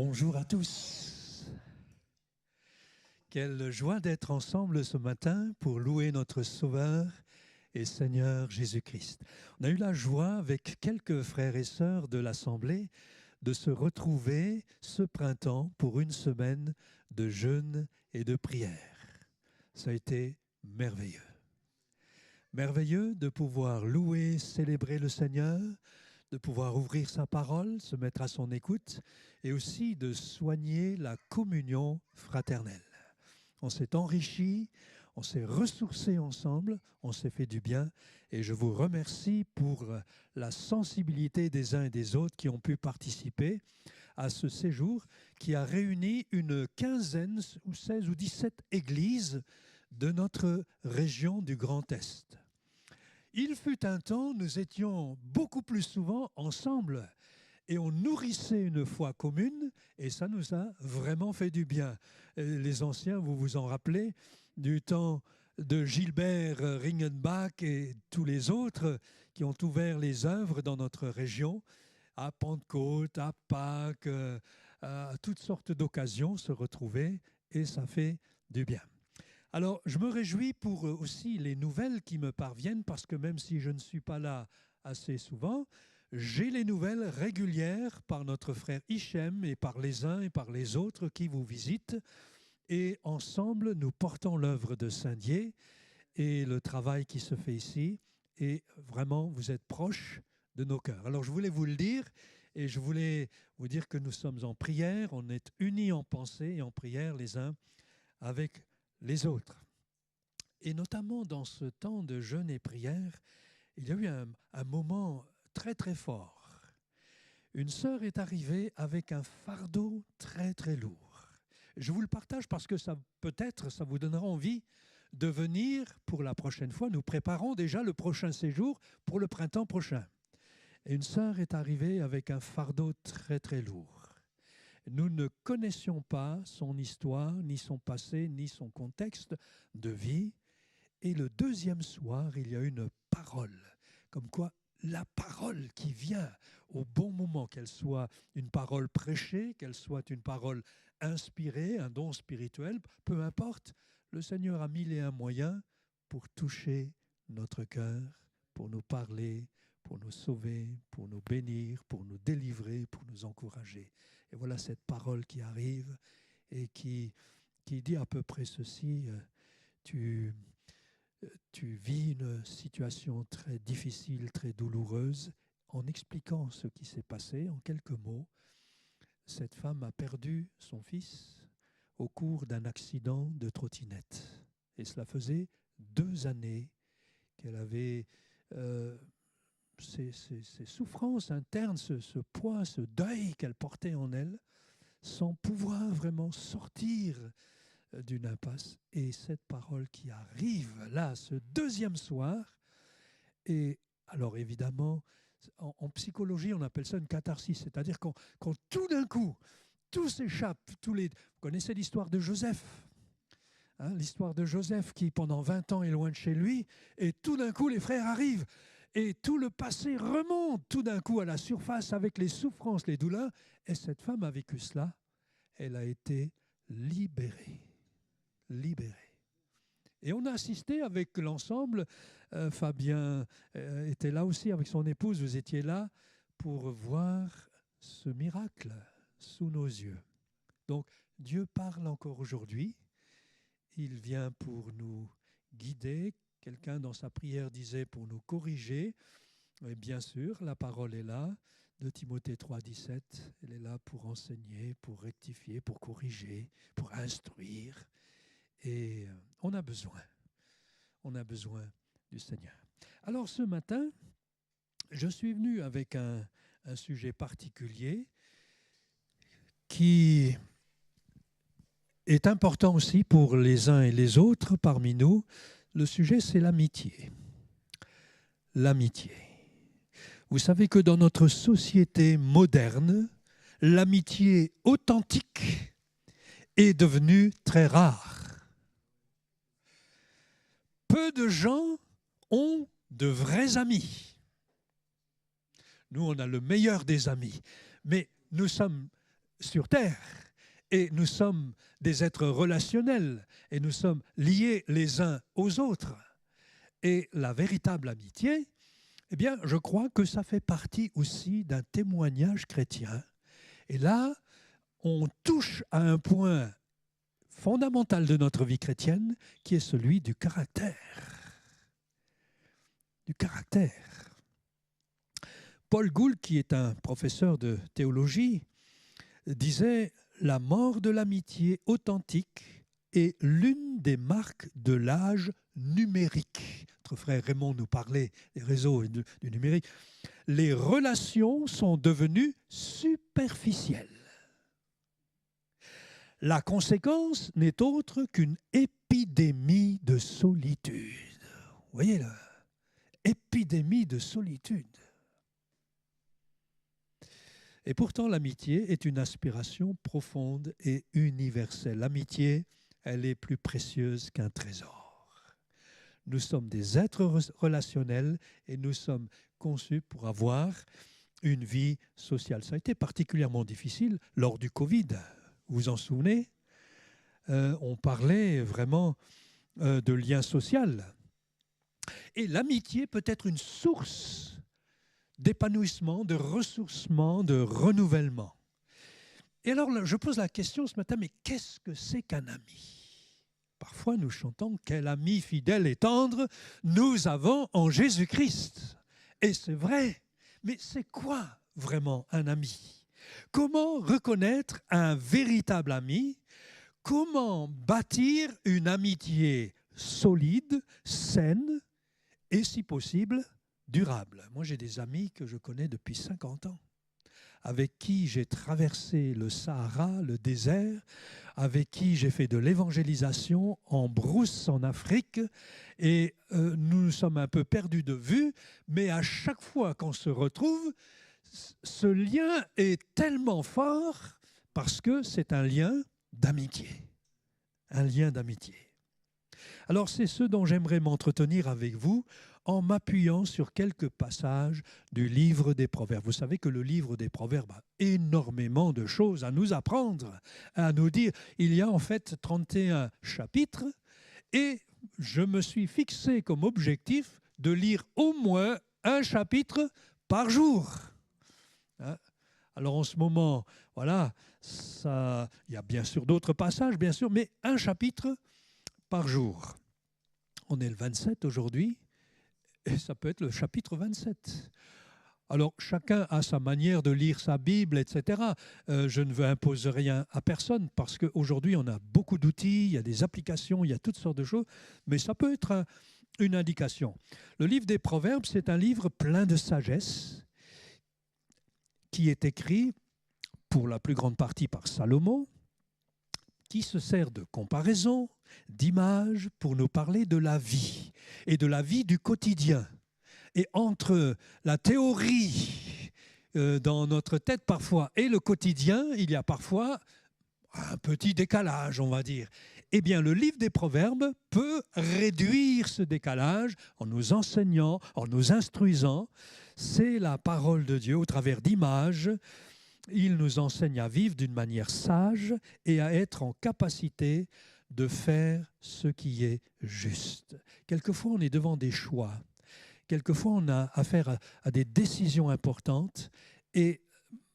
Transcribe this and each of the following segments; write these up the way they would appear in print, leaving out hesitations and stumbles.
Bonjour à tous. Quelle joie d'être ensemble ce matin pour louer notre Sauveur et Seigneur Jésus-Christ. On a eu la joie avec quelques frères et sœurs de l'Assemblée de se retrouver ce printemps pour une semaine de jeûne et de prière. Ça a été merveilleux. Merveilleux de pouvoir louer, célébrer le Seigneur, de pouvoir ouvrir sa parole, se mettre à son écoute et aussi de soigner la communion fraternelle. On s'est enrichi, on s'est ressourcés ensemble, on s'est fait du bien et je vous remercie pour la sensibilité des uns et des autres qui ont pu participer à ce séjour qui a réuni une quinzaine ou 16 ou 17 églises de notre région du Grand Est. Il fut un temps, nous étions beaucoup plus souvent ensemble et on nourrissait une foi commune et ça nous a vraiment fait du bien. Les anciens, vous vous en rappelez, du temps de Gilbert Ringenbach et tous les autres qui ont ouvert les œuvres dans notre région, à Pentecôte, à Pâques, à toutes sortes d'occasions se retrouver et ça fait du bien. Alors, je me réjouis pour aussi les nouvelles qui me parviennent parce que même si je ne suis pas là assez souvent, j'ai les nouvelles régulières par notre frère Hichem et par les uns et par les autres qui vous visitent. Et ensemble, nous portons l'œuvre de Saint-Dié et le travail qui se fait ici. Et vraiment, vous êtes proches de nos cœurs. Alors, je voulais vous le dire et je voulais vous dire que nous sommes en prière. On est unis en pensée et en prière les uns avec les autres. Et notamment dans ce temps de jeûne et prière, il y a eu un moment très très fort. Une sœur est arrivée avec un fardeau très très lourd. Je vous le partage parce que peut-être ça vous donnera envie de venir pour la prochaine fois. Nous préparons déjà le prochain séjour pour le printemps prochain. Et une sœur est arrivée avec un fardeau très très lourd. Nous ne connaissions pas son histoire, ni son passé, ni son contexte de vie. Et le deuxième soir, il y a une parole, comme quoi la parole qui vient au bon moment, qu'elle soit une parole prêchée, qu'elle soit une parole inspirée, un don spirituel, peu importe, le Seigneur a mille et un moyens pour toucher notre cœur, pour nous parler, pour nous sauver, pour nous bénir, pour nous délivrer, pour nous encourager. Et voilà cette parole qui arrive et qui dit à peu près ceci, tu vis une situation très difficile, très douloureuse. En expliquant ce qui s'est passé, en quelques mots, cette femme a perdu son fils au cours d'un accident de trottinette. Et cela faisait 2 années qu'elle avait ces souffrances internes, ce poids, ce deuil qu'elle portait en elle, sans pouvoir vraiment sortir d'une impasse. Et cette parole qui arrive là, ce deuxième soir, et alors évidemment, en psychologie, on appelle ça une catharsis, c'est-à-dire quand tout d'un coup, tout s'échappe, vous connaissez l'histoire de Joseph, hein, l'histoire de Joseph qui pendant 20 ans est loin de chez lui, et tout d'un coup les frères arrivent, et tout le passé remonte tout d'un coup à la surface avec les souffrances, les douleurs, et cette femme a vécu cela, elle a été libérée. Et on a assisté avec l'ensemble, Fabien était là aussi avec son épouse, vous étiez là pour voir ce miracle sous nos yeux. Donc Dieu parle encore aujourd'hui, il vient pour nous guider, quelqu'un dans sa prière disait pour nous corriger, et bien sûr la parole est là, de Timothée 3,17, elle est là pour enseigner, pour rectifier, pour corriger, pour instruire. Et on a besoin du Seigneur. Alors ce matin, je suis venu avec un sujet particulier qui est important aussi pour les uns et les autres parmi nous. Le sujet, c'est l'amitié. L'amitié. Vous savez que dans notre société moderne, l'amitié authentique est devenue très rare. Peu de gens ont de vrais amis. Nous, on a le meilleur des amis, mais nous sommes sur terre. Et nous sommes des êtres relationnels et nous sommes liés les uns aux autres. Et la véritable amitié, eh bien, je crois que ça fait partie aussi d'un témoignage chrétien. Et là, on touche à un point fondamental de notre vie chrétienne qui est celui du caractère. Du caractère. Paul Gould, qui est un professeur de théologie, disait « La mort de l'amitié authentique est l'une des marques de l'âge numérique ». Notre frère Raymond nous parlait des réseaux et du numérique. Les relations sont devenues superficielles. La conséquence n'est autre qu'une épidémie de solitude. Vous voyez là, épidémie de solitude. Et pourtant, l'amitié est une aspiration profonde et universelle. L'amitié, elle est plus précieuse qu'un trésor. Nous sommes des êtres relationnels et nous sommes conçus pour avoir une vie sociale. Ça a été particulièrement difficile lors du Covid. Vous vous en souvenez ? On parlait vraiment de lien social. Et l'amitié peut être une source d'épanouissement, de ressourcement, de renouvellement. Et alors, je pose la question ce matin, mais qu'est-ce que c'est qu'un ami ? Parfois, nous chantons « Quel ami fidèle et tendre nous avons en Jésus-Christ ». Et c'est vrai, mais c'est quoi vraiment un ami ? Comment reconnaître un véritable ami ? Comment bâtir une amitié solide, saine et, si possible, durable. Moi, j'ai des amis que je connais depuis 50 ans, avec qui j'ai traversé le Sahara, le désert, avec qui j'ai fait de l'évangélisation en brousse en Afrique, et nous nous sommes un peu perdus de vue, mais à chaque fois qu'on se retrouve, ce lien est tellement fort parce que c'est un lien d'amitié. Un lien d'amitié. Alors, c'est ce dont j'aimerais m'entretenir avec vous en m'appuyant sur quelques passages du livre des Proverbes. Vous savez que le livre des Proverbes a énormément de choses à nous apprendre, à nous dire. Il y a en fait 31 chapitres et je me suis fixé comme objectif de lire au moins un chapitre par jour. Alors en ce moment, voilà, il y a bien sûr d'autres passages, bien sûr, mais un chapitre par jour. On est le 27 aujourd'hui. Et ça peut être le chapitre 27. Alors, chacun a sa manière de lire sa Bible, etc. Je ne veux imposer rien à personne parce qu'aujourd'hui, on a beaucoup d'outils, il y a des applications, il y a toutes sortes de choses, mais ça peut être une indication. Le livre des Proverbes, c'est un livre plein de sagesse qui est écrit pour la plus grande partie par Salomon, qui se sert de comparaison, d'images pour nous parler de la vie et de la vie du quotidien. Et entre la théorie dans notre tête parfois et le quotidien, il y a parfois un petit décalage, on va dire. Eh bien, le livre des Proverbes peut réduire ce décalage en nous enseignant, en nous instruisant. C'est la parole de Dieu au travers d'images. Il nous enseigne à vivre d'une manière sage et à être en capacité de faire ce qui est juste. Quelquefois, on est devant des choix. Quelquefois, on a affaire à des décisions importantes. Et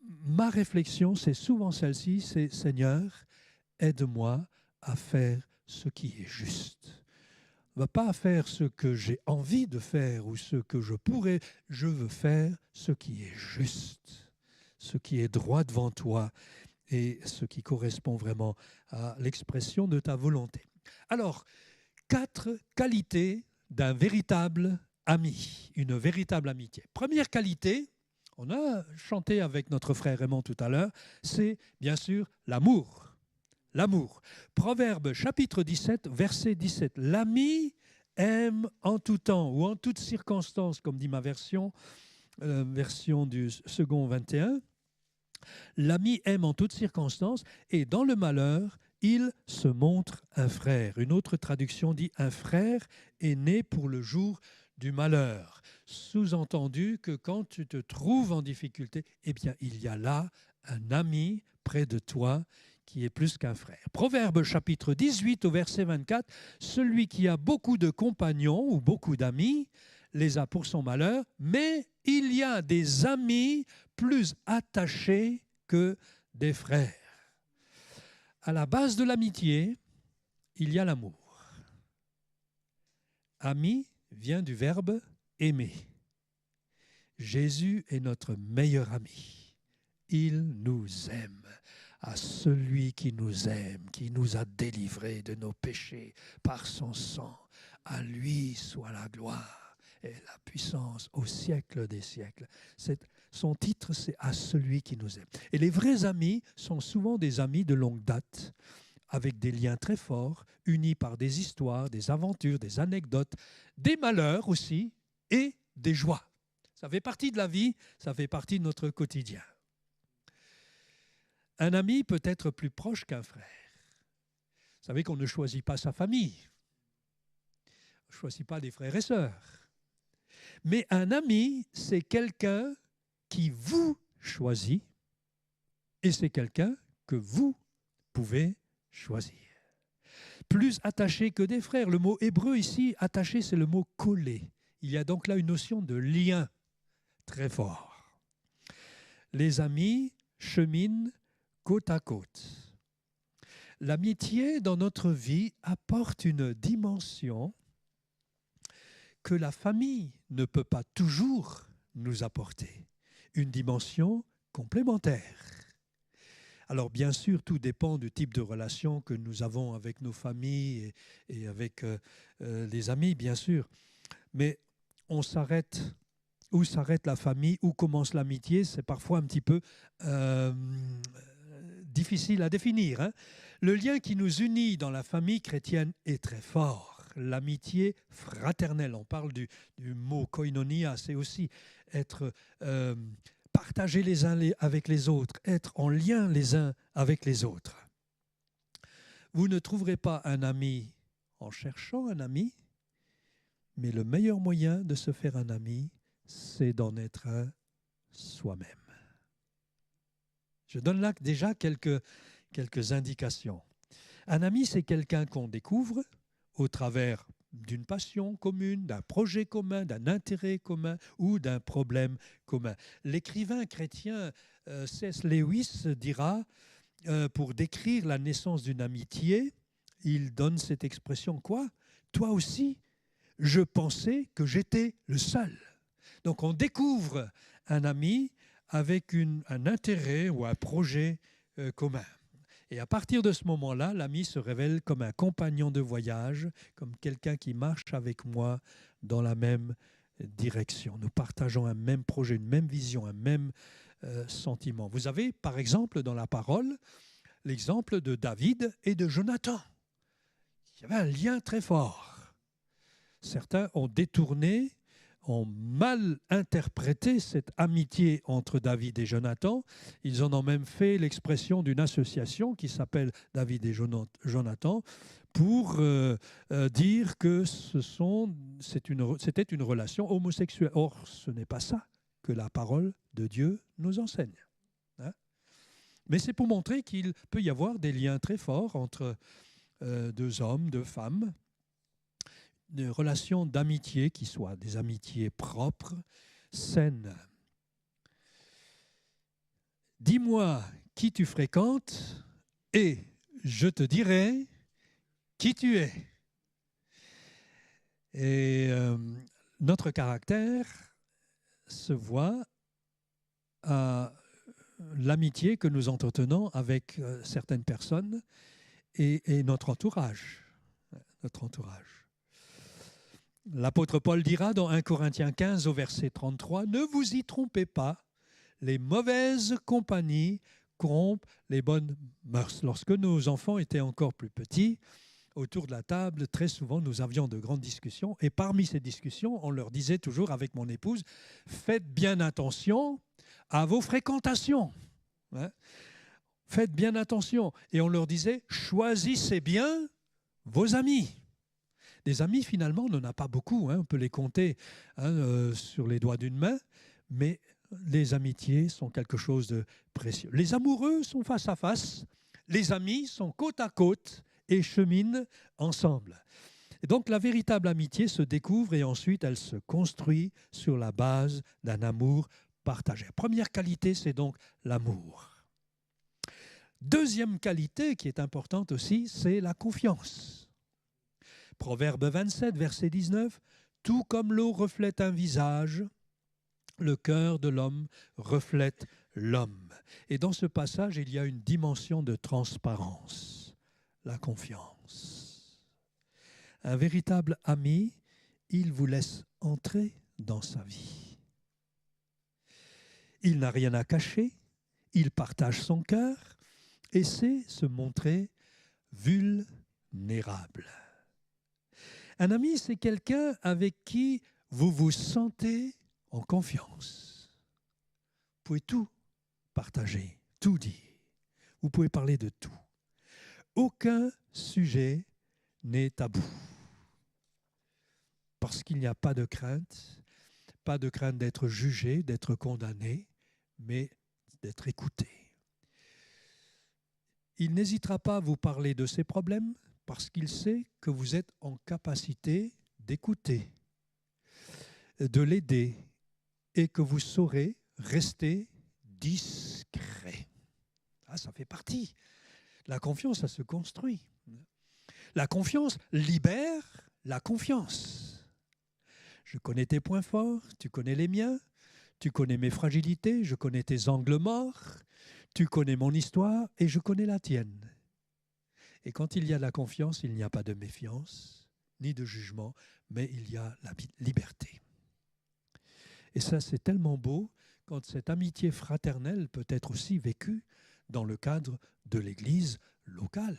ma réflexion, c'est souvent celle-ci, c'est « Seigneur, aide-moi à faire ce qui est juste ». Je ne veux pas faire ce que j'ai envie de faire ou ce que je pourrais. Je veux faire ce qui est juste, ce qui est droit devant toi et ce qui correspond vraiment à l'expression de ta volonté. Alors, 4 qualités d'un véritable ami, une véritable amitié. Première qualité, on a chanté avec notre frère Raymond tout à l'heure, c'est bien sûr l'amour. L'amour. Proverbe chapitre 17, verset 17. L'ami aime en tout temps ou en toutes circonstances, comme dit ma version du second 21. L'ami aime en toutes circonstances et dans le malheur, il se montre un frère. Une autre traduction dit « un frère est né pour le jour du malheur ». Sous-entendu que quand tu te trouves en difficulté, eh bien, il y a là un ami près de toi qui est plus qu'un frère. Proverbe chapitre 18 au verset 24, celui qui a beaucoup de compagnons ou beaucoup d'amis les a pour son malheur, mais il y a des amis plus attachés que des frères. À la base de l'amitié, il y a l'amour. Ami vient du verbe aimer. Jésus est notre meilleur ami. Il nous aime. À celui qui nous aime, qui nous a délivrés de nos péchés par son sang, à lui soit la gloire et la puissance au siècle des siècles. Son titre, c'est « À celui qui nous aime ». Et les vrais amis sont souvent des amis de longue date, avec des liens très forts, unis par des histoires, des aventures, des anecdotes, des malheurs aussi et des joies. Ça fait partie de la vie, ça fait partie de notre quotidien. Un ami peut être plus proche qu'un frère. Vous savez qu'on ne choisit pas sa famille. On ne choisit pas des frères et sœurs. Mais un ami, c'est quelqu'un qui vous choisit et c'est quelqu'un que vous pouvez choisir. Plus attaché que des frères. Le mot hébreu ici, attaché, c'est le mot coller. Il y a donc là une notion de lien très fort. Les amis cheminent côte à côte. L'amitié dans notre vie apporte une dimension que la famille ne peut pas toujours nous apporter, une dimension complémentaire. Alors bien sûr, tout dépend du type de relation que nous avons avec nos familles et avec les amis, bien sûr. Mais on s'arrête, où s'arrête la famille, où commence l'amitié, c'est parfois un petit peu difficile à définir. Hein. Le lien qui nous unit dans la famille chrétienne est très fort. L'amitié fraternelle, on parle du mot koinonia, c'est aussi être partager les uns avec les autres, être en lien les uns avec les autres. Vous ne trouverez pas un ami en cherchant un ami, mais le meilleur moyen de se faire un ami, c'est d'en être un soi-même. Je donne là déjà quelques indications. Un ami, c'est quelqu'un qu'on découvre au travers d'une passion commune, d'un projet commun, d'un intérêt commun ou d'un problème commun. L'écrivain chrétien C.S. Lewis dira, pour décrire la naissance d'une amitié, il donne cette expression, quoi ? Toi aussi, je pensais que j'étais le seul. Donc on découvre un ami avec un intérêt ou un projet commun. Et à partir de ce moment-là, l'ami se révèle comme un compagnon de voyage, comme quelqu'un qui marche avec moi dans la même direction. Nous partageons un même projet, une même vision, un même sentiment. Vous avez, par exemple, dans la parole, l'exemple de David et de Jonathan. Il y avait un lien très fort. Certains ont détourné, ont mal interprété cette amitié entre David et Jonathan. Ils en ont même fait l'expression d'une association qui s'appelle David et Jonathan pour dire que c'était une relation homosexuelle. Or, ce n'est pas ça que la parole de Dieu nous enseigne. Hein ? Mais c'est pour montrer qu'il peut y avoir des liens très forts entre deux hommes, deux femmes, des relations d'amitié qui soient des amitiés propres, saines. Dis-moi qui tu fréquentes et je te dirai qui tu es. Et notre caractère se voit à l'amitié que nous entretenons avec certaines personnes et notre entourage. Notre entourage. L'apôtre Paul dira dans 1 Corinthiens 15 au verset 33, « Ne vous y trompez pas, les mauvaises compagnies corrompent les bonnes mœurs. » Lorsque nos enfants étaient encore plus petits, autour de la table, très souvent, nous avions de grandes discussions. Et parmi ces discussions, on leur disait toujours avec mon épouse, « Faites bien attention à vos fréquentations. Hein. Faites bien attention. » Et on leur disait, « Choisissez bien vos amis. » Des amis, finalement, on n'en a pas beaucoup. Hein. On peut les compter sur les doigts d'une main. Mais les amitiés sont quelque chose de précieux. Les amoureux sont face à face, les amis sont côte à côte et cheminent ensemble. Et donc la véritable amitié se découvre et ensuite elle se construit sur la base d'un amour partagé. Première qualité, c'est donc l'amour. Deuxième qualité qui est importante aussi, c'est la confiance. Proverbe 27, verset 19, « Tout comme l'eau reflète un visage, le cœur de l'homme reflète l'homme. » Et dans ce passage, il y a une dimension de transparence, la confiance. Un véritable ami, il vous laisse entrer dans sa vie. Il n'a rien à cacher, il partage son cœur et sait se montrer vulnérable. Un ami, c'est quelqu'un avec qui vous vous sentez en confiance. Vous pouvez tout partager, tout dire. Vous pouvez parler de tout. Aucun sujet n'est tabou. Parce qu'il n'y a pas de crainte d'être jugé, d'être condamné, mais d'être écouté. Il n'hésitera pas à vous parler de ses problèmes parce qu'il sait que vous êtes en capacité d'écouter, de l'aider et que vous saurez rester discret. Ah, ça fait partie. La confiance, ça se construit. La confiance libère la confiance. Je connais tes points forts, tu connais les miens, tu connais mes fragilités, je connais tes angles morts, tu connais mon histoire et je connais la tienne. Et quand il y a de la confiance, il n'y a pas de méfiance, ni de jugement, mais il y a la liberté. Et ça, c'est tellement beau quand cette amitié fraternelle peut être aussi vécue dans le cadre de l'Église locale.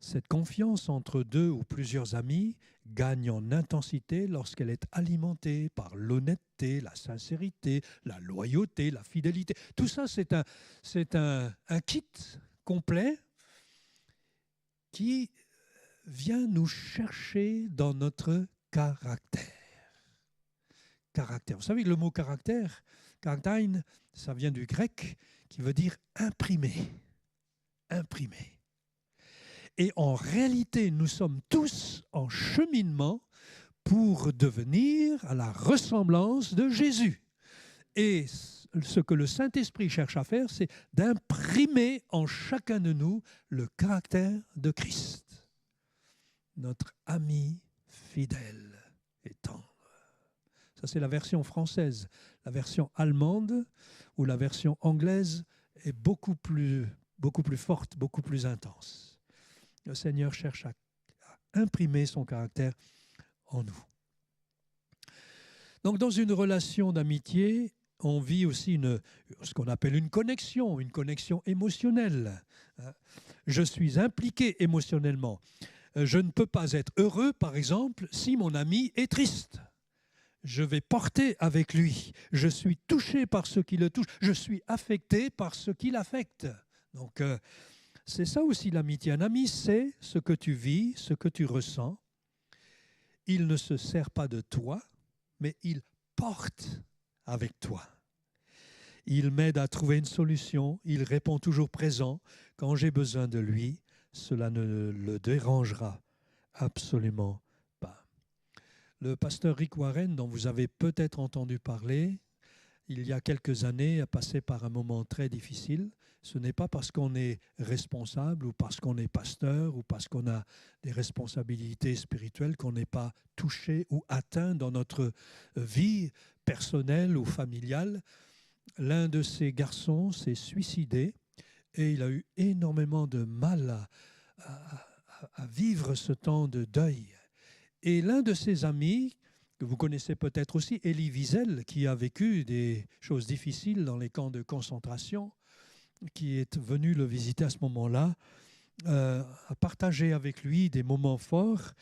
Cette confiance entre deux ou plusieurs amis gagne en intensité lorsqu'elle est alimentée par l'honnêteté, la sincérité, la loyauté, la fidélité. Tout ça, c'est un kit complet qui vient nous chercher dans notre caractère. Caractère. Vous savez que le mot caractère, charaktein, ça vient du grec qui veut dire imprimer. Imprimer. Et en réalité, nous sommes tous en cheminement pour devenir à la ressemblance de Jésus. Et ce que le Saint-Esprit cherche à faire, c'est d'imprimer en chacun de nous le caractère de Christ, notre ami fidèle et tendre. Ça, c'est la version française. La version allemande ou la version anglaise est beaucoup plus forte, beaucoup plus intense. Le Seigneur cherche à imprimer son caractère en nous. Donc, dans une relation d'amitié, on vit aussi ce qu'on appelle une connexion émotionnelle. Je suis impliqué émotionnellement. Je ne peux pas être heureux, par exemple, si mon ami est triste. Je vais porter avec lui. Je suis touché par ce qui le touche. Je suis affecté par ce qui l'affecte. Donc, c'est ça aussi l'amitié. Un ami sait ce que tu vis, ce que tu ressens. Il ne se sert pas de toi, mais il porte avec toi. Il m'aide à trouver une solution. Il répond toujours présent. Quand j'ai besoin de lui, cela ne le dérangera absolument pas. Le pasteur Rick Warren, dont vous avez peut-être entendu parler, il y a quelques années, a passé par un moment très difficile. Ce n'est pas parce qu'on est responsable ou parce qu'on est pasteur ou parce qu'on a des responsabilités spirituelles qu'on n'est pas touché ou atteint dans notre vie personnelle ou familiale. L'un de ces garçons s'est suicidé et il a eu énormément de mal à vivre ce temps de deuil. Et l'un de ses amis, que vous connaissez peut-être aussi, Elie Wiesel, qui a vécu des choses difficiles dans les camps de concentration, qui est venu le visiter à ce moment-là, a partagé avec lui des moments forts.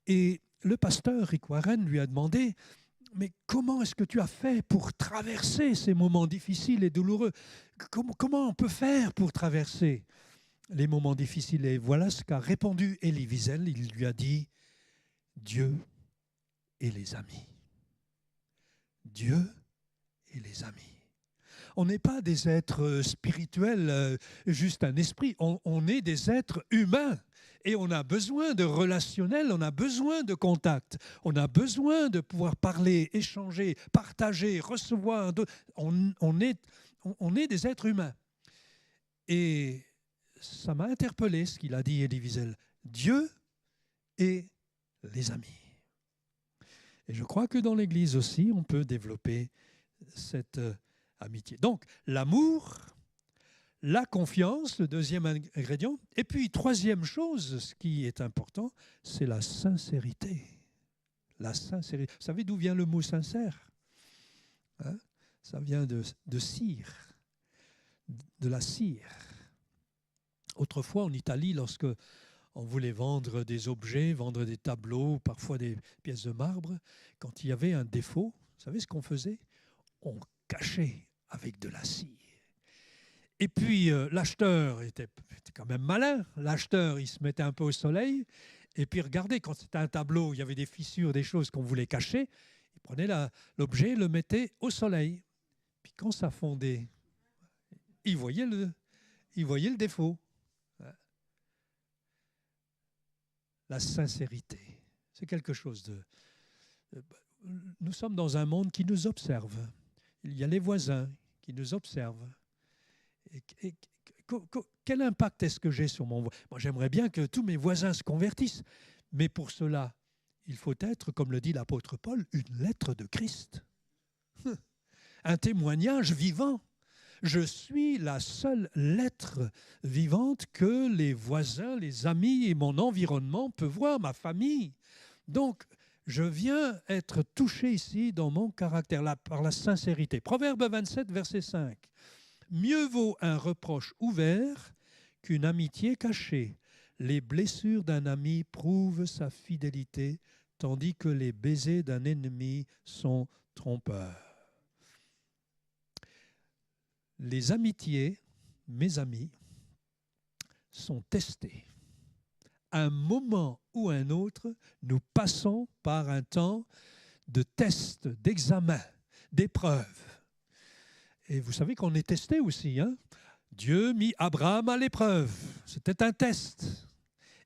Et le pasteur Rick Warren lui a demandé « Mais comment est-ce que tu as fait pour traverser ces moments difficiles et douloureux ? Comment on peut faire pour traverser les moments difficiles ?» Et voilà ce qu'a répondu Elie Wiesel. Il lui a dit « Dieu et les amis. Dieu et les amis. On n'est pas des êtres spirituels, juste un esprit. On est des êtres humains. Et on a besoin de relationnel, on a besoin de contact. On a besoin de pouvoir parler, échanger, partager, recevoir. On est des êtres humains. Et ça m'a interpellé ce qu'il a dit, Elie Wiesel. Dieu et les amis. Et je crois que dans l'Église aussi, on peut développer cette amitié. Donc, l'amour, la confiance, le deuxième ingrédient. Et puis, troisième chose, ce qui est important, c'est la sincérité. La sincérité. Vous savez d'où vient le mot sincère? Ça vient de cire, de la cire. Autrefois, en Italie, lorsque on voulait vendre des objets, vendre des tableaux, parfois des pièces de marbre, quand il y avait un défaut, vous savez ce qu'on faisait? On cachait avec de la cire. Et puis, l'acheteur était quand même malin. L'acheteur, il se mettait un peu au soleil. Et puis, regardez, quand c'était un tableau, il y avait des fissures, des choses qu'on voulait cacher. Il prenait l'objet, le mettait au soleil. Puis, quand ça fondait, il voyait le défaut. La sincérité, c'est quelque chose de... Nous sommes dans un monde qui nous observe. Il y a les voisins qui nous observent. Et quel impact est-ce que j'ai sur mon voisin? Moi, j'aimerais bien que tous mes voisins se convertissent. Mais pour cela, il faut être, comme le dit l'apôtre Paul, une lettre de Christ. Un témoignage vivant. Je suis la seule lettre vivante que les voisins, les amis et mon environnement peuvent voir, ma famille. Donc, je viens être touché ici dans mon caractère, par la sincérité. Proverbe 27, verset 5. Mieux vaut un reproche ouvert qu'une amitié cachée. Les blessures d'un ami prouvent sa fidélité, tandis que les baisers d'un ennemi sont trompeurs. Les amitiés, mes amis, sont testées. À un moment ou un autre, nous passons par un temps de test, d'examen, d'épreuve. Et vous savez qu'on est testé aussi. Dieu mit Abraham à l'épreuve. C'était un test.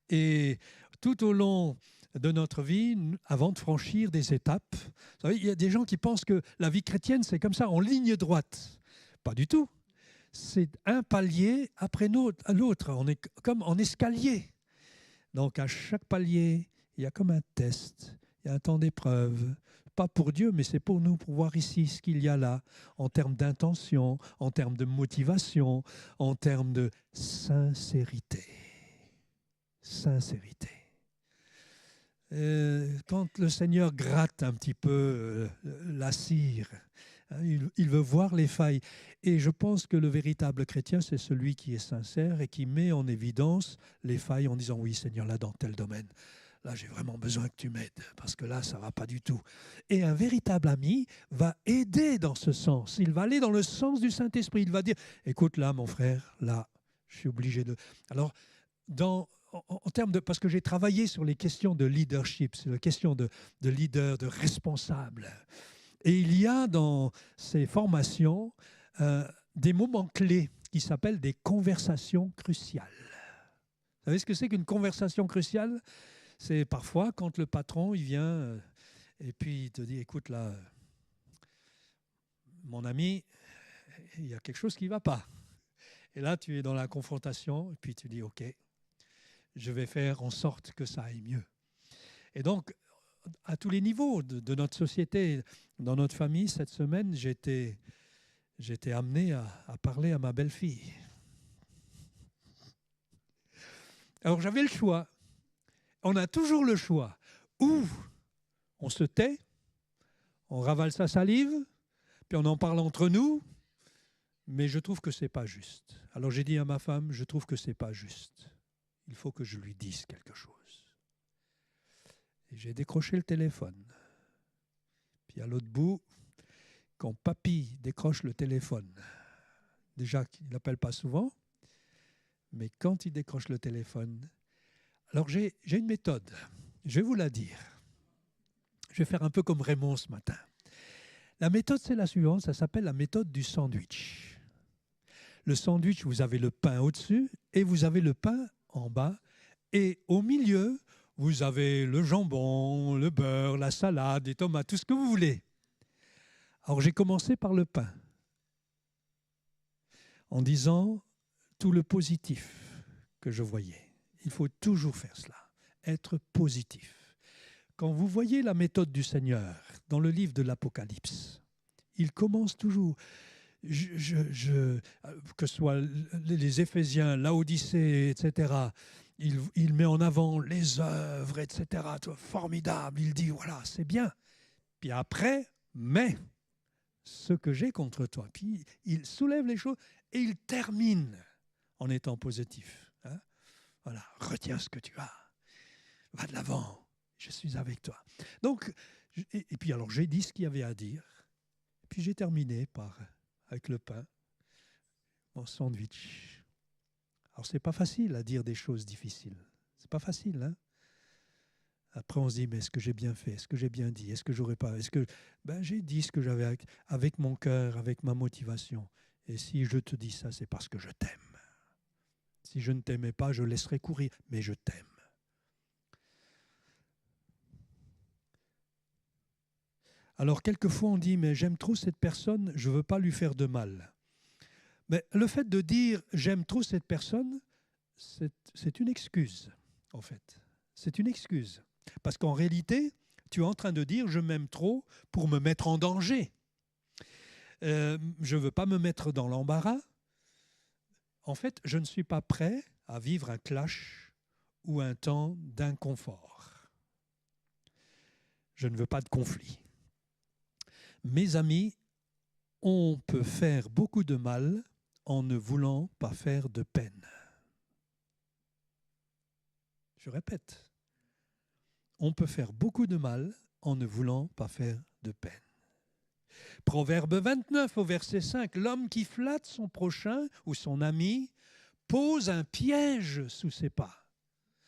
Et tout au long de notre vie, avant de franchir des étapes, vous savez, il y a des gens qui pensent que la vie chrétienne, c'est comme ça, en ligne droite. Pas du tout. C'est un palier après l'autre. On est comme en escalier. Donc, à chaque palier, il y a comme un test. Il y a un temps d'épreuve. Pas pour Dieu, mais c'est pour nous, pour voir ici ce qu'il y a là, en termes d'intention, en termes de motivation, en termes de sincérité. Sincérité. Quand le Seigneur gratte un petit peu la cire, il veut voir les failles. Et je pense que le véritable chrétien, c'est celui qui est sincère et qui met en évidence les failles en disant « Oui, Seigneur, là, dans tel domaine, là, j'ai vraiment besoin que tu m'aides, parce que là, ça ne va pas du tout. » Et un véritable ami va aider dans ce sens. Il va aller dans le sens du Saint-Esprit. Il va dire « Écoute, là, mon frère, là, je suis obligé de... » Alors, en termes de... Parce que j'ai travaillé sur les questions de leadership, sur les questions de leader, de responsable. Et il y a dans ces formations des moments clés qui s'appellent des conversations cruciales. Vous savez ce que c'est qu'une conversation cruciale? C'est parfois quand le patron il vient et puis il te dit « Écoute là, mon ami, il y a quelque chose qui ne va pas. » Et là, tu es dans la confrontation et puis tu dis « Ok, je vais faire en sorte que ça aille mieux. » Et donc, à tous les niveaux de notre société, dans notre famille, cette semaine, j'étais amené à parler à ma belle-fille. Alors j'avais le choix. On a toujours le choix. Ou on se tait, on ravale sa salive, puis on en parle entre nous, mais je trouve que ce n'est pas juste. Alors j'ai dit à ma femme, je trouve que ce n'est pas juste. Il faut que je lui dise quelque chose. Et j'ai décroché le téléphone. Puis à l'autre bout, quand papy décroche le téléphone, déjà qu'il n'appelle pas souvent, mais quand il décroche le téléphone, alors j'ai une méthode, je vais vous la dire. Je vais faire un peu comme Raymond ce matin. La méthode, c'est la suivante, ça s'appelle la méthode du sandwich. Le sandwich, vous avez le pain au-dessus et vous avez le pain en bas. Et au milieu, vous avez le jambon, le beurre, la salade, les tomates, tout ce que vous voulez. Alors j'ai commencé par le pain, en disant tout le positif que je voyais. Il faut toujours faire cela, être positif. Quand vous voyez la méthode du Seigneur dans le livre de l'Apocalypse, il commence toujours, que ce soit les Éphésiens, l'Odyssée, etc., il met en avant les œuvres, etc., formidable, il dit, voilà, c'est bien. Puis après, mais ce que j'ai contre toi. Puis il soulève les choses et il termine en étant positif. Hein? Voilà, retiens ce que tu as, va de l'avant, je suis avec toi. Donc, et puis alors j'ai dit ce qu'il y avait à dire, puis j'ai terminé avec le pain, mon sandwich. Alors c'est pas facile à dire des choses difficiles, c'est pas facile, hein? Après, on se dit, mais est-ce que j'ai bien fait? Est-ce que j'ai bien dit? Est-ce que j'aurais pas? J'ai dit ce que j'avais avec mon cœur, avec ma motivation. Et si je te dis ça, c'est parce que je t'aime. Si je ne t'aimais pas, je laisserais courir, mais je t'aime. Alors, quelquefois, on dit, mais j'aime trop cette personne, je ne veux pas lui faire de mal. Mais le fait de dire, j'aime trop cette personne, c'est une excuse, en fait. C'est une excuse. Parce qu'en réalité, tu es en train de dire « je m'aime trop pour me mettre en danger ». Je ne veux pas me mettre dans l'embarras. En fait, je ne suis pas prêt à vivre un clash ou un temps d'inconfort. Je ne veux pas de conflit. Mes amis, on peut faire beaucoup de mal en ne voulant pas faire de peine. Je répète. On peut faire beaucoup de mal en ne voulant pas faire de peine. Proverbe 29 au verset 5, l'homme qui flatte son prochain ou son ami pose un piège sous ses pas.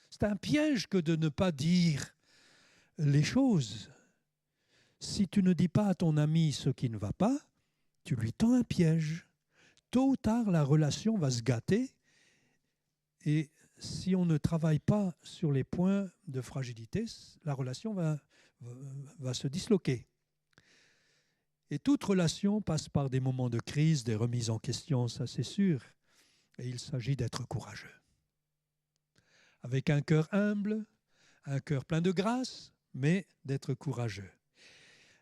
C'est un piège que de ne pas dire les choses. Si tu ne dis pas à ton ami ce qui ne va pas, tu lui tends un piège. Tôt ou tard, la relation va se gâter et si on ne travaille pas sur les points de fragilité, la relation va se disloquer. Et toute relation passe par des moments de crise, des remises en question, ça c'est sûr. Et il s'agit d'être courageux. Avec un cœur humble, un cœur plein de grâce, mais d'être courageux.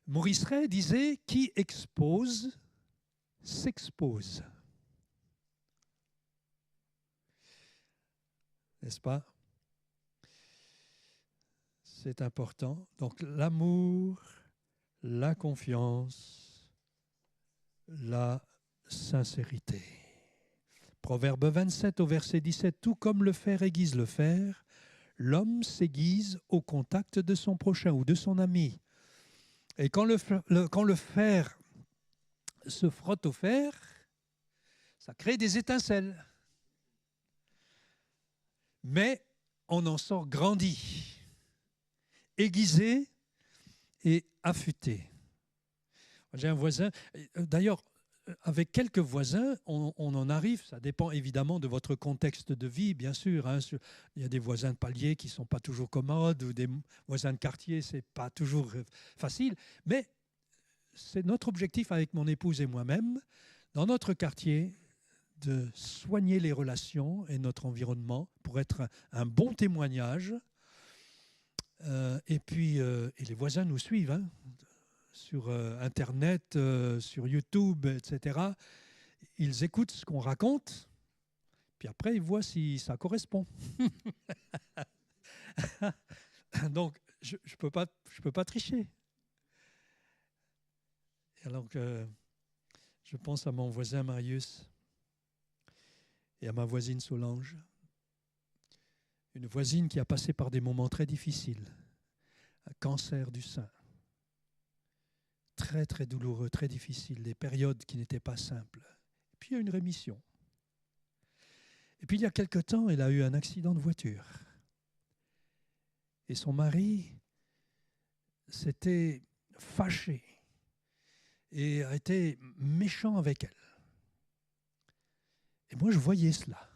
Maurice Ray disait « Qui expose, s'expose ». N'est-ce pas? C'est important. Donc l'amour, la confiance, la sincérité. Proverbe 27 au verset 17, tout comme le fer aiguise le fer, l'homme s'aiguise au contact de son prochain ou de son ami. Et quand le fer se frotte au fer, ça crée des étincelles. Mais on en sort grandi, aiguisé et affûté. J'ai un voisin, d'ailleurs, avec quelques voisins, on en arrive, ça dépend évidemment de votre contexte de vie, bien sûr. Hein. Il y a des voisins de palier qui ne sont pas toujours commodes, ou des voisins de quartier, ce n'est pas toujours facile. Mais c'est notre objectif avec mon épouse et moi-même, dans notre quartier, de soigner les relations et notre environnement pour être un bon témoignage. Et les voisins nous suivent, hein, sur Internet, sur YouTube, etc. Ils écoutent ce qu'on raconte, puis après ils voient si ça correspond. Donc, je peux pas tricher. Et alors que je pense à mon voisin Marius et à ma voisine Solange, une voisine qui a passé par des moments très difficiles, un cancer du sein, très très douloureux, très difficile, des périodes qui n'étaient pas simples. Et puis il y a une rémission. Et puis il y a quelque temps, elle a eu un accident de voiture. Et son mari s'était fâché. et a été méchant avec elle. Et moi, je voyais cela.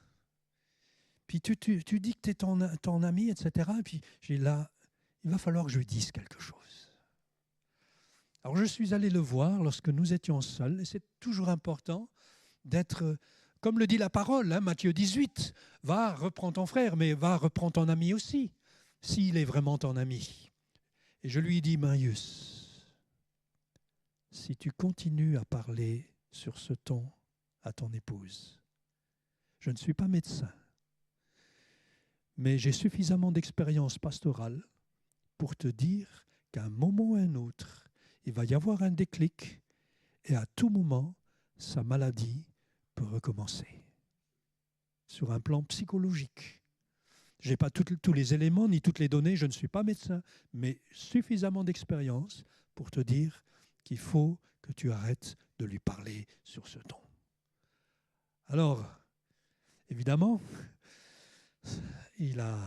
Puis tu dis que tu es ton ami, etc. Et puis j'ai là, il va falloir que je lui dise quelque chose. Alors je suis allé le voir lorsque nous étions seuls, et c'est toujours important d'être, comme le dit la parole, hein, Matthieu 18, va, reprends ton frère, mais va, reprends ton ami aussi, s'il est vraiment ton ami. Et je lui dis, Marius, si tu continues à parler sur ce ton à ton épouse, je ne suis pas médecin, mais j'ai suffisamment d'expérience pastorale pour te dire qu'à un moment ou à un autre, il va y avoir un déclic et à tout moment, sa maladie peut recommencer. Sur un plan psychologique. Je n'ai pas tous les éléments ni toutes les données, je ne suis pas médecin, mais suffisamment d'expérience pour te dire qu'il faut que tu arrêtes de lui parler sur ce ton. Alors, évidemment, il a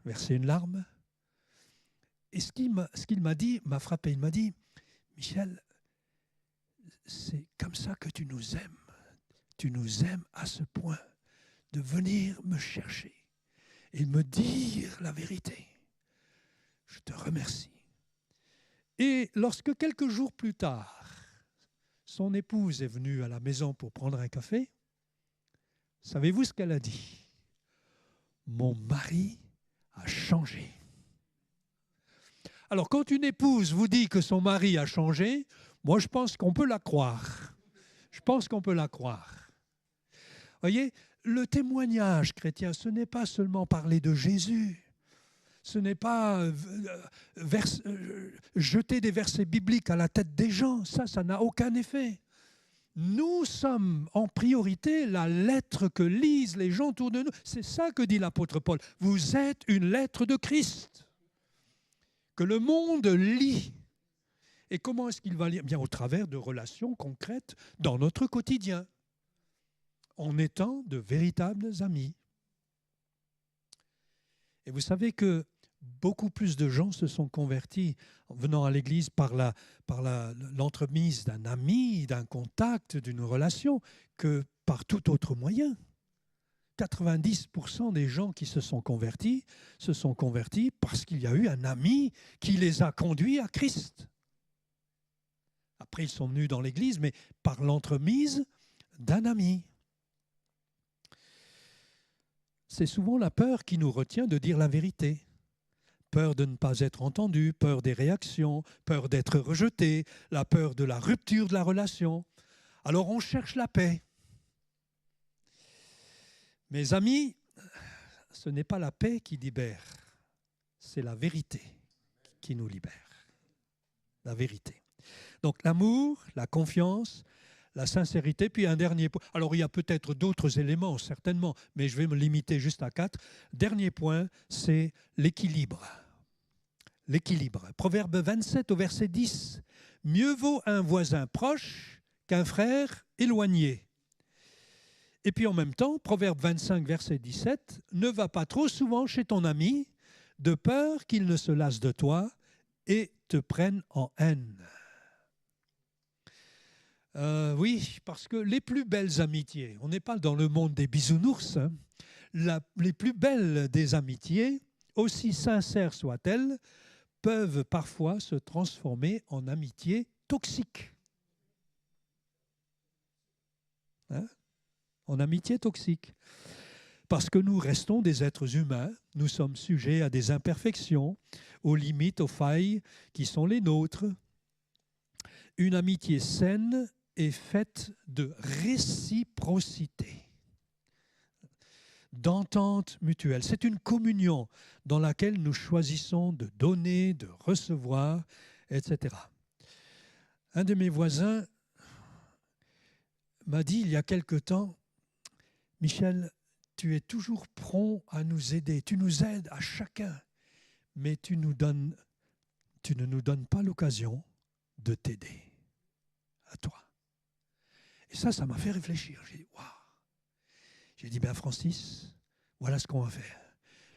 versé une larme. Et ce qu'il m'a dit m'a frappé. Il m'a dit, Michel, c'est comme ça que tu nous aimes. Tu nous aimes à ce point de venir me chercher et me dire la vérité. Je te remercie. Et lorsque quelques jours plus tard, son épouse est venue à la maison pour prendre un café, savez-vous ce qu'elle a dit? Mon mari a changé. Alors, quand une épouse vous dit que son mari a changé, moi, je pense qu'on peut la croire. Je pense qu'on peut la croire. Voyez, le témoignage chrétien, ce n'est pas seulement parler de Jésus. Ce n'est pas jeter des versets bibliques à la tête des gens. Ça n'a aucun effet. Nous sommes en priorité la lettre que lisent les gens autour de nous. C'est ça que dit l'apôtre Paul. Vous êtes une lettre de Christ que le monde lit. Et comment est-ce qu'il va lire? Bien au travers de relations concrètes dans notre quotidien, en étant de véritables amis. Et vous savez que beaucoup plus de gens se sont convertis en venant à l'église par l'entremise d'un ami, d'un contact, d'une relation, que par tout autre moyen. 90% des gens qui se sont convertis parce qu'il y a eu un ami qui les a conduits à Christ. Après, ils sont venus dans l'église, mais par l'entremise d'un ami. C'est souvent la peur qui nous retient de dire la vérité. Peur de ne pas être entendu, peur des réactions, peur d'être rejeté, la peur de la rupture de la relation. Alors on cherche la paix. Mes amis, ce n'est pas la paix qui libère, c'est la vérité qui nous libère. La vérité. Donc l'amour, la confiance, la sincérité, puis un dernier point. Alors il y a peut-être d'autres éléments, certainement, mais je vais me limiter juste à 4. Dernier point, c'est l'équilibre. L'équilibre. Proverbe 27 au verset 10. Mieux vaut un voisin proche qu'un frère éloigné. Et puis en même temps, Proverbe 25, verset 17, ne va pas trop souvent chez ton ami, de peur qu'il ne se lasse de toi et te prenne en haine. Oui, parce que les plus belles amitiés, on n'est pas dans le monde des bisounours, hein, les plus belles des amitiés, aussi sincères soient-elles, peuvent parfois se transformer en amitiés toxiques. Hein? En amitié toxique. Parce que nous restons des êtres humains, nous sommes sujets à des imperfections, aux limites, aux failles qui sont les nôtres. Une amitié saine est faite de réciprocité, d'entente mutuelle. C'est une communion dans laquelle nous choisissons de donner, de recevoir, etc. Un de mes voisins m'a dit il y a quelque temps, Michel, tu es toujours prompt à nous aider. Tu nous aides à chacun, mais tu ne nous donnes pas l'occasion de t'aider à toi. Et ça m'a fait réfléchir. J'ai dit, waouh. J'ai dit, ben Francis, voilà ce qu'on va faire.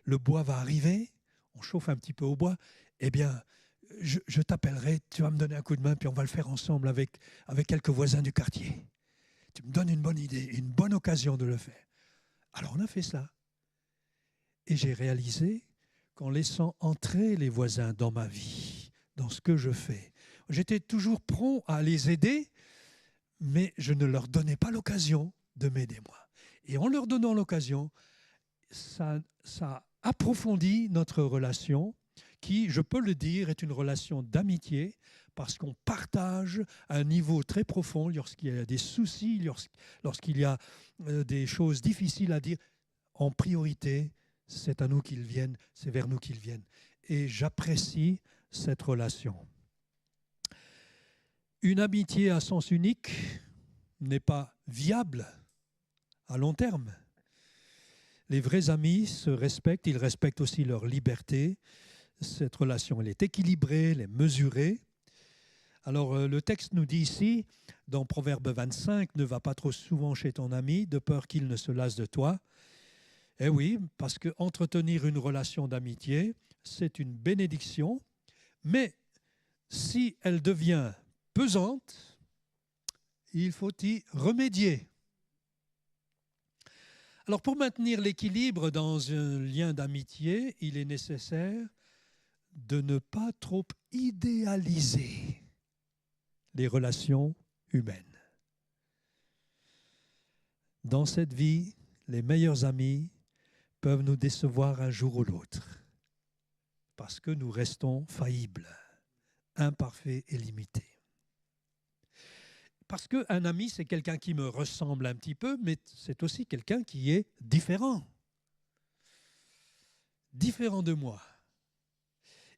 Le bois va arriver, on chauffe un petit peu au bois. Eh bien, je t'appellerai, tu vas me donner un coup de main, puis on va le faire ensemble avec quelques voisins du quartier. Tu me donnes une bonne idée, une bonne occasion de le faire. Alors on a fait ça. Et j'ai réalisé qu'en laissant entrer les voisins dans ma vie, dans ce que je fais, j'étais toujours prompt à les aider, mais je ne leur donnais pas l'occasion de m'aider moi. Et en leur donnant l'occasion, ça approfondit notre relation qui, je peux le dire, est une relation d'amitié parce qu'on partage à un niveau très profond lorsqu'il y a des soucis, lorsqu'il y a des choses difficiles à dire. En priorité, c'est à nous qu'ils viennent, c'est vers nous qu'ils viennent. Et j'apprécie cette relation. Une amitié à sens unique n'est pas viable à long terme. Les vrais amis se respectent, ils respectent aussi leur liberté. Cette relation, elle est équilibrée, elle est mesurée. Alors, le texte nous dit ici, dans Proverbe 25, « Ne va pas trop souvent chez ton ami, de peur qu'il ne se lasse de toi. » Eh oui, parce qu'entretenir une relation d'amitié, c'est une bénédiction, mais si elle devient pesante, il faut y remédier. Alors, pour maintenir l'équilibre dans un lien d'amitié, il est nécessaire de ne pas trop idéaliser les relations humaines. Dans cette vie, les meilleurs amis peuvent nous décevoir un jour ou l'autre parce que nous restons faillibles, imparfaits et limités. Parce qu'un ami, c'est quelqu'un qui me ressemble un petit peu, mais c'est aussi quelqu'un qui est différent. Différent de moi.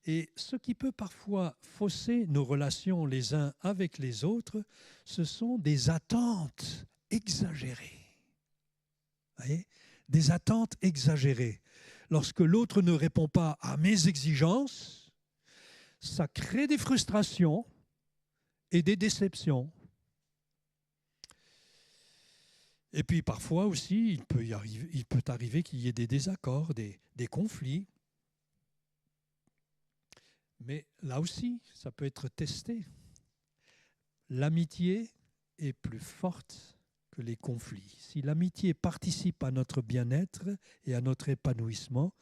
Et ce qui peut parfois fausser nos relations les uns avec les autres, ce sont des attentes exagérées. Vous voyez ? Des attentes exagérées. Lorsque l'autre ne répond pas à mes exigences, ça crée des frustrations et des déceptions. Et puis parfois aussi, il peut arriver qu'il y ait des désaccords, des conflits. Mais là aussi, ça peut être testé. L'amitié est plus forte que les conflits. Si l'amitié participe à notre bien-être et à notre épanouissement,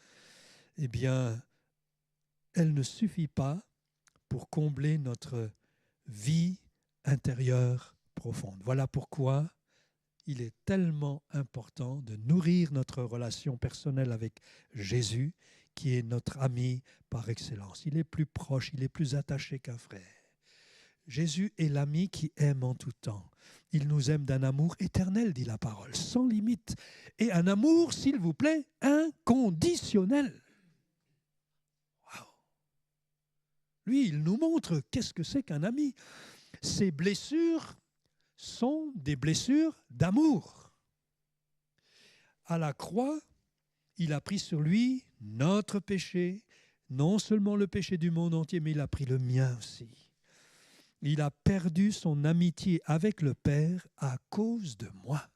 eh bien, elle ne suffit pas pour combler notre vie intérieure profonde. Voilà pourquoi il est tellement important de nourrir notre relation personnelle avec Jésus, qui est notre ami par excellence. Il est plus proche, il est plus attaché qu'un frère. Jésus est l'ami qui aime en tout temps. Il nous aime d'un amour éternel, dit la parole, sans limite. Et un amour, s'il vous plaît, inconditionnel. Wow. Lui, il nous montre qu'est-ce que c'est qu'un ami. Ses blessures sont des blessures d'amour. À la croix, il a pris sur lui notre péché, non seulement le péché du monde entier, mais il a pris le mien aussi. Il a perdu son amitié avec le Père à cause de moi.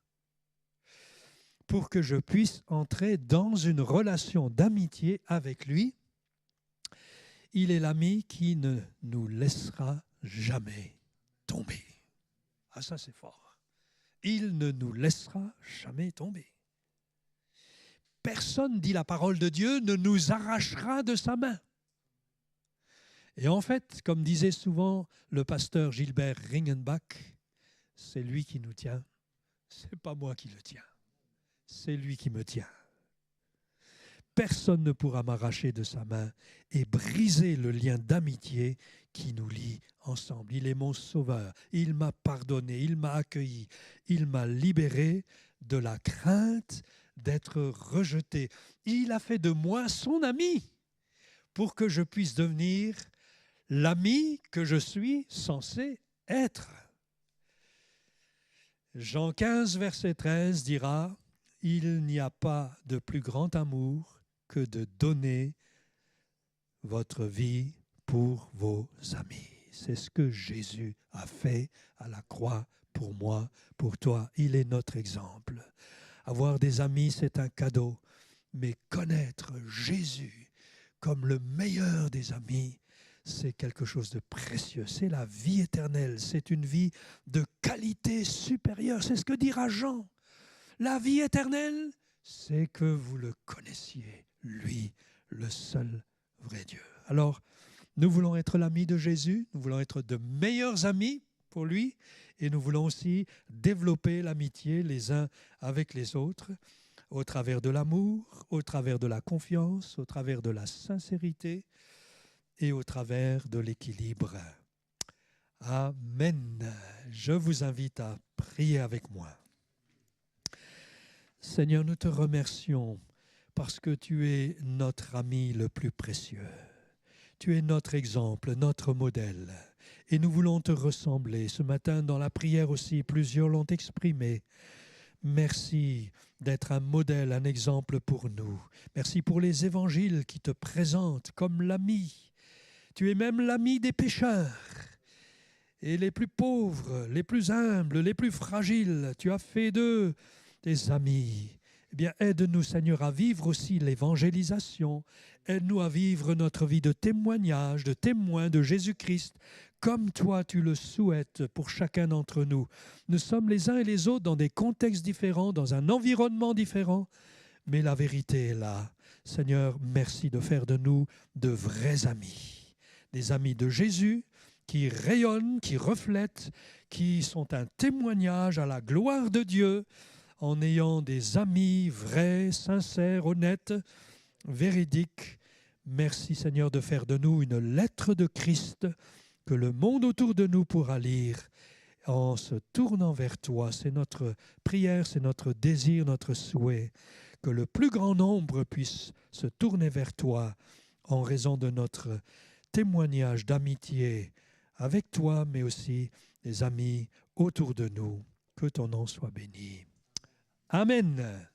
Pour que je puisse entrer dans une relation d'amitié avec lui, il est l'ami qui ne nous laissera jamais tomber. Ah, ça c'est fort. Il ne nous laissera jamais tomber. Personne, dit la parole de Dieu, ne nous arrachera de sa main. Et en fait, comme disait souvent le pasteur Gilbert Ringenbach, c'est lui qui nous tient, c'est pas moi qui le tiens, c'est lui qui me tient. Personne ne pourra m'arracher de sa main et briser le lien d'amitié qui nous lie ensemble. Il est mon sauveur, il m'a pardonné, il m'a accueilli, il m'a libéré de la crainte d'être rejeté. Il a fait de moi son ami pour que je puisse devenir l'ami que je suis censé être. Jean 15, verset 13 dira « Il n'y a pas de plus grand amour que de donner votre vie pour vos amis. » C'est ce que Jésus a fait à la croix pour moi, pour toi. Il est notre exemple. Avoir des amis, c'est un cadeau, mais connaître Jésus comme le meilleur des amis, c'est quelque chose de précieux. C'est la vie éternelle. C'est une vie de qualité supérieure. C'est ce que dira Jean. La vie éternelle, c'est que vous le connaissiez, lui, le seul vrai Dieu. Alors, nous voulons être l'ami de Jésus, nous voulons être de meilleurs amis pour lui, et nous voulons aussi développer l'amitié les uns avec les autres, au travers de l'amour, au travers de la confiance, au travers de la sincérité et au travers de l'équilibre. Amen. Je vous invite à prier avec moi. Seigneur, nous te remercions parce que tu es notre ami le plus précieux. Tu es notre exemple, notre modèle. Et nous voulons te ressembler. Ce matin, dans la prière aussi, plusieurs l'ont exprimé. Merci d'être un modèle, un exemple pour nous. Merci pour les évangiles qui te présentent comme l'ami. Tu es même l'ami des pécheurs. Et les plus pauvres, les plus humbles, les plus fragiles, tu as fait d'eux des amis. Eh bien, aide-nous, Seigneur, à vivre aussi l'évangélisation. Aide-nous à vivre notre vie de témoignage, de témoin de Jésus-Christ, comme toi tu le souhaites pour chacun d'entre nous. Nous sommes les uns et les autres dans des contextes différents, dans un environnement différent, mais la vérité est là. Seigneur, merci de faire de nous de vrais amis, des amis de Jésus qui rayonnent, qui reflètent, qui sont un témoignage à la gloire de Dieu, en ayant des amis vrais, sincères, honnêtes, véridiques. Merci Seigneur de faire de nous une lettre de Christ que le monde autour de nous pourra lire en se tournant vers toi. C'est notre prière, c'est notre désir, notre souhait, que le plus grand nombre puisse se tourner vers toi en raison de notre témoignage d'amitié avec toi, mais aussi des amis autour de nous. Que ton nom soit béni. Amen.